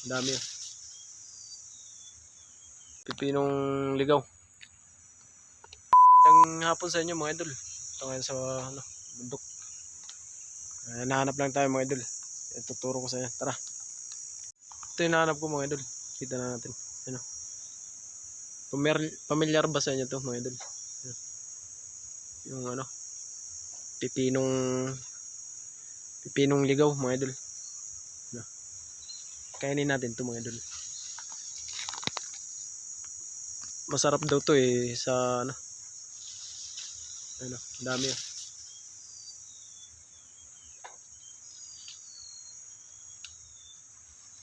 Ang dami yun. Pipinong ligaw. Magandang hapon sa inyo mga idol. Ito ngayon sa bundok. Nahanap lang tayo mga idol. Tuturo ko sa inyo. Tara. Ito yung nahanap ko mga idol. Kita na natin. Ano? Pamilyar ba sa inyo to mga idol? Yung ano? Pipinong ligaw mga idol. Ano? Kainin natin to mga idol. Masarap daw to sa ano? Ano, dami yun.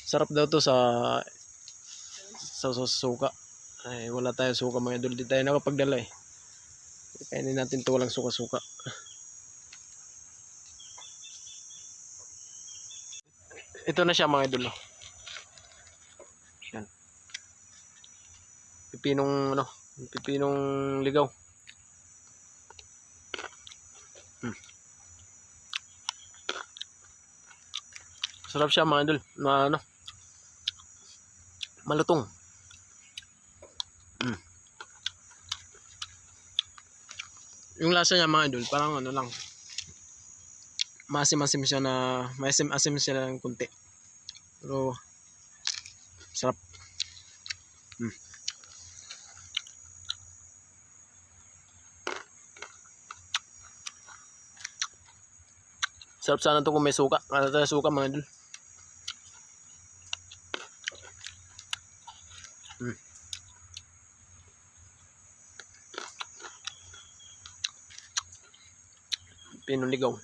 Sarap daw to sa suka. Ay, wala tayong suka mga idol. Di tayo nakapagdala eh. Kainin natin to walang suka-suka. Ito na siya mga idol. Yan. Pipinong ligaw. Sarap siya mga idol. Malutong. Yung lasa niya mga idol, parang ano lang. Maasim-asim siya maasim-asim siya lang kunti. Pero sarap. Sarap sana to kung may suka. Ano tayo suka mga idol? Pinong ligaw.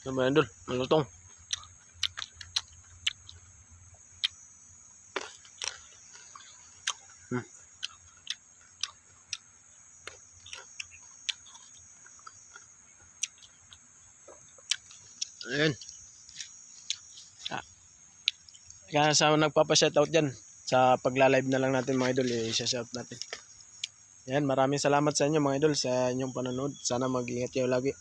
Ano ba yan idol? Malutong. Ayun. Kaya sa nagpapa-shoutout dyan, sa pagla-live na lang natin mga idol, i-shout natin. Yan, maraming salamat sa inyo mga idol sa inyong panonood. Sana mag-ingat kayo lagi.